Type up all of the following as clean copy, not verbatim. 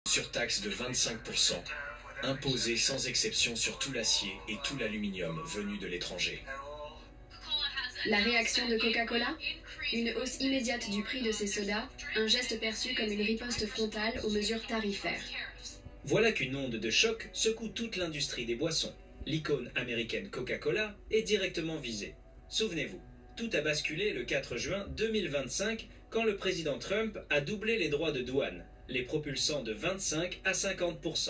Surtaxe de 25%, imposée sans exception sur tout l'acier et tout l'aluminium venu de l'étranger. La réaction de Coca-Cola? Une hausse immédiate du prix de ses sodas, un geste perçu comme une riposte frontale aux mesures tarifaires. Voilà qu'une onde de choc secoue toute l'industrie des boissons. L'icône américaine Coca-Cola est directement visée. Souvenez-vous, tout a basculé le 4 juin 2025 quand le président Trump a doublé les droits de douane, les propulsant de 25 à 50%.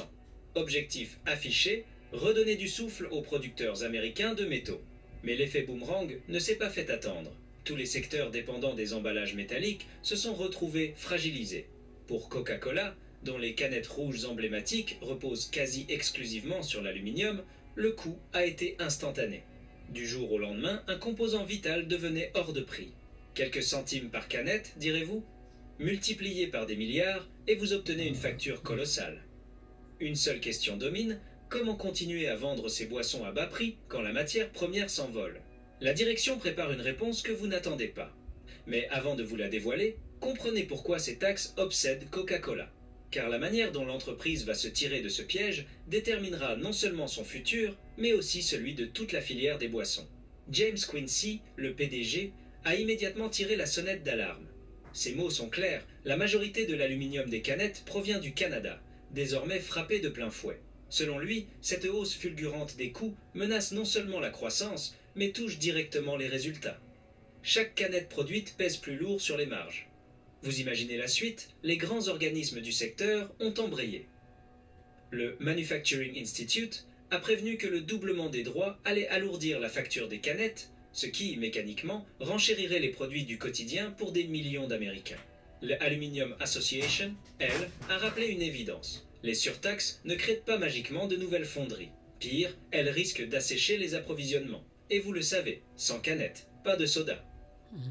Objectif affiché, redonner du souffle aux producteurs américains de métaux. Mais l'effet boomerang ne s'est pas fait attendre. Tous les secteurs dépendants des emballages métalliques se sont retrouvés fragilisés. Pour Coca-Cola, dont les canettes rouges emblématiques reposent quasi exclusivement sur l'aluminium, le coût a été instantané. Du jour au lendemain, un composant vital devenait hors de prix. Quelques centimes par canette, direz-vous? Multipliez par des milliards et vous obtenez une facture colossale. Une seule question domine: comment continuer à vendre ces boissons à bas prix quand la matière première s'envole? La direction prépare une réponse que vous n'attendez pas. Mais avant de vous la dévoiler, comprenez pourquoi ces taxes obsèdent Coca-Cola. Car la manière dont l'entreprise va se tirer de ce piège déterminera non seulement son futur, mais aussi celui de toute la filière des boissons. James Quincey, le PDG, a immédiatement tiré la sonnette d'alarme. Ses mots sont clairs: la majorité de l'aluminium des canettes provient du Canada, désormais frappé de plein fouet. Selon lui, cette hausse fulgurante des coûts menace non seulement la croissance, mais touche directement les résultats. Chaque canette produite pèse plus lourd sur les marges. Vous imaginez la suite? Les grands organismes du secteur ont embrayé. Le Manufacturing Institute a prévenu que le doublement des droits allait alourdir la facture des canettes, ce qui, mécaniquement, renchérirait les produits du quotidien pour des millions d'Américains. Le Aluminium Association, elle, a rappelé une évidence: les surtaxes ne créent pas magiquement de nouvelles fonderies. Pire, elles risquent d'assécher les approvisionnements. Et vous le savez, sans canettes, pas de soda.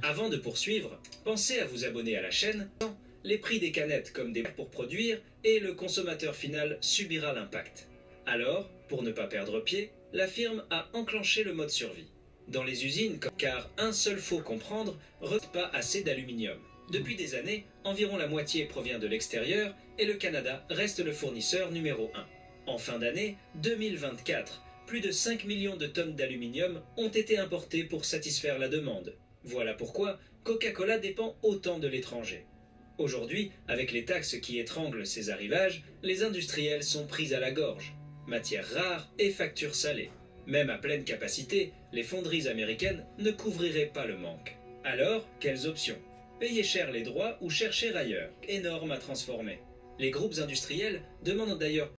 Avant de poursuivre, pensez à vous abonner à la chaîne. Les prix des canettes comme des pour produire et le consommateur final subira l'impact. Alors, pour ne pas perdre pied, la firme a enclenché le mode survie. Dans les usines, car un seul faut comprendre, retient pas assez d'aluminium. Depuis des années, environ la moitié provient de l'extérieur et le Canada reste le fournisseur numéro 1. En fin d'année 2024, plus de 5 millions de tonnes d'aluminium ont été importées pour satisfaire la demande. Voilà pourquoi Coca-Cola dépend autant de l'étranger. Aujourd'hui, avec les taxes qui étranglent ces arrivages, les industriels sont pris à la gorge. Matières rares et factures salées. Même à pleine capacité, les fonderies américaines ne couvriraient pas le manque. Alors, quelles options? Payer cher les droits ou chercher ailleurs? Énorme à transformer. Les groupes industriels demandent d'ailleurs